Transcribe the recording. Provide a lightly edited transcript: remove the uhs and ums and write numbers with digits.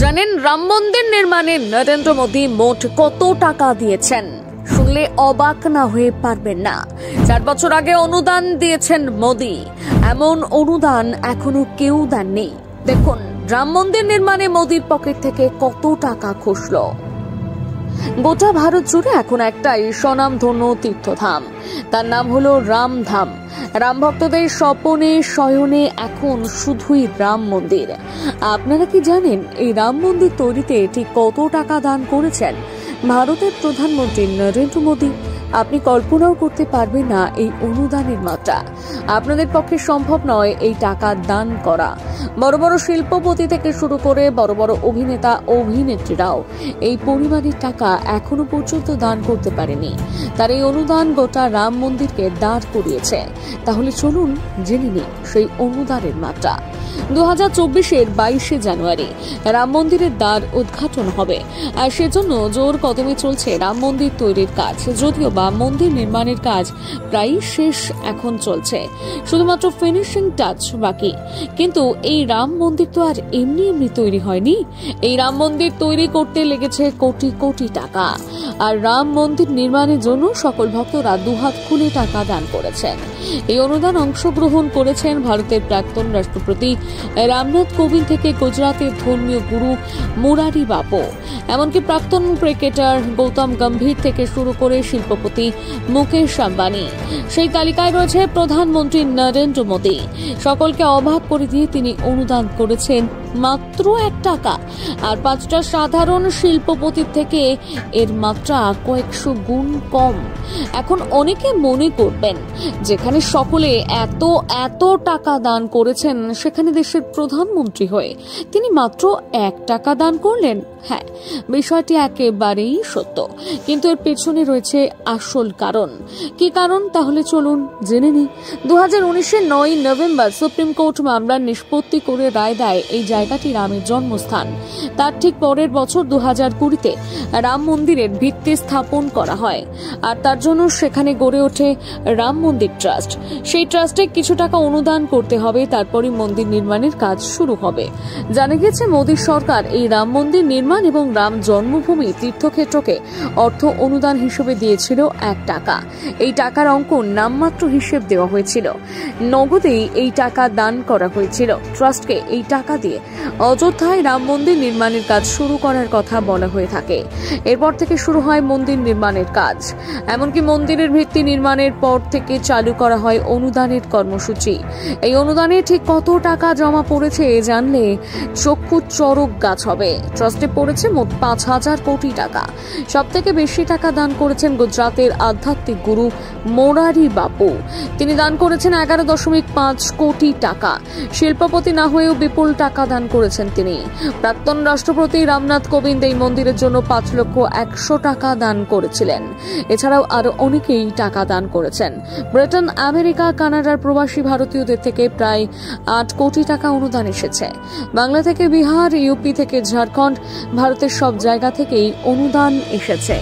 জানেন রাম মন্দির নির্মাণে নরেন্দ্র মোদী মোট কত টাকা দিয়েছেন? শুনলে অবাক না হয়ে পারবেন না। 4 বছর আগে অনুদান দিয়েছেন মোদী, এমন অনুদান এখনো কেউ দেননি। দেখুন রাম মন্দির নির্মাণে মোদীর পকেট থেকে কত টাকা খসল। গোটা ভারত জুড়ে এখন একটাই স্বনামধন্য তীর্থধাম, তার নাম হলো রামধাম। রাম ভক্তদের স্বপনে শয়নে এখন শুধুই রাম মন্দির। আপনারা কি জানেন এই রাম মন্দির তৈরিতে ঠিক কত টাকা দান করেছেন ভারতের প্রধানমন্ত্রী নরেন্দ্র মোদী? আপনি কল্পনাও করতে পারবেন না এই অনুদানের মাত্রা। আপনাদের পক্ষে সম্ভব নয় এই টাকা দান করা। বড় বড় শিল্পপতি থেকে শুরু করে বড় বড় অভিনেতা অভিনেত্রীরাও এই পরিমাণের টাকা এখনো পর্যন্ত দান করতে পারেনি। তার এই অনুদান গোটা রাম মন্দিরকে দাঁড় করিয়েছে। তাহলে চলুন জেনে নিই সেই অনুদানের মাত্রা। 2024-এর 22শে জানুয়ারি রাম মন্দিরের দ্বার উদ্ঘাটন হবে, আর সেজন্য জোর কদমে চলছে রাম মন্দির তৈরির কাজ। যদিও বা মন্দির নির্মাণের কাজ প্রায় শেষ এখন চলছে, শুধুমাত্র ফিনিশিং টাচ বাকি। কিন্তু এই রাম মন্দির তো আর এমনি এমনি তৈরি হয়নি। এই রাম মন্দির তৈরি করতে লেগেছে কোটি কোটি টাকা। আর রাম মন্দির নির্মাণের জন্য সকল ভক্তরা দুহাত খুলে টাকা দান করেছেন। এই অনুদান অংশগ্রহণ করেছেন ভারতের প্রাক্তন রাষ্ট্রপতি রামনাথ কোবিন্দ থেকে গুজরাতের ধর্মীয় গুরু মুরারি বাপু, এমনকি প্রাক্তন ক্রিকেটার গৌতম গম্ভীর থেকে শুরু করে শিল্পপতি মুকেশ আম্বানি। সেই তালিকায় রয়েছে প্রধানমন্ত্রী নরেন্দ্র মোদী। সকলকে অবাক করে দিয়ে তিনি অনুদান করেছেন মাত্র 1 টাকা। আর 5টা সাধারণ শিল্পপতির থেকে এর মাত্রা কয়েকশো গুণ কম। এখন অনেকে মনে করবেন যেখানে সকলে এত এত টাকা দান করেছেন, সেখানে দেশের প্রধানমন্ত্রী হয়ে তিনি মাত্র 1 টাকা দান করলেন। হ্যাঁ, বিষয়টি একেবারেই সত্য, কিন্তু এর পেছনে রয়েছে আসল কারণ। কি কারণ তাহলে চলুন জেনে নিই। 2019-এর 9 নভেম্বর সুপ্রিম কোর্ট মামলার নিষ্পত্তি করে রায় দেয় এই জায়গাটি রামের জন্মস্থান। তার ঠিক পরের বছর 2020-তে রাম মন্দিরের ভিত্তি স্থাপন করা হয়, আর তার জন্য সেখানে গড়ে ওঠে রাম মন্দির ট্রাস্ট। সেই ট্রাস্টে কিছু টাকা অনুদান করতে হবে, তারপরই মন্দির নির্মাণের কাজ শুরু হবে। জানা গেছে মোদী সরকার এই রাম মন্দির নির্মাণ এবং রাম জন্মভূমি তীর্থক্ষেত্রকে অর্থ অনুদান হিসেবে দিয়েছিল 1 টাকা। এই টাকার অঙ্ক নামমাত্র হিসেব দেওয়া হয়েছিল। নগদেই এই টাকা দান করা হয়েছিল। ট্রাস্টকে এই টাকা দিয়ে অযোধ্যায় রাম মন্দির নির্মাণের কাজ শুরু করার কথা বলা হয়ে থাকে। এরপর থেকে শুরু হয় মন্দির নির্মাণের কাজ। এমনকি মন্দিরের ভিত্তি নির্মাণের পর থেকে চালু করা হয় অনুদানের কর্মসূচি। এই অনুদানে ঠিক কত টাকা জমা পড়েছে জানলে চক্ষু চড়ক গাছ হবে। ট্রাস্টে পড়েছে মোট 5,000 কোটি টাকা। সব থেকে বেশি টাকা দান করেছেন গুজরাতের আধ্যাত্মিক গুরু মোরারি বাপু। তিনি দান করেছেন 11.5 কোটি টাকা। শিল্পপতি না হয়েও বিপুল টাকা দান করেছেন তিনি। প্রাক্তন রাষ্ট্রপতি রামনাথ কোবিন্দ এই মন্দিরের জন্য 5,100,000 টাকা দান করেছিলেন। এছাড়াও আরো অনেকেই টাকা দান করেছেন। ব্রিটেন, আমেরিকা, কানাডার প্রবাসী ভারতীয়দের থেকে প্রায় 8 কোটি টাকা অনুদান এসেছে। বাংলা থেকে বিহার, ইউপি থেকে ঝাড়খণ্ড, ভারতের সব জায়গা থেকেই অনুদান এসেছে।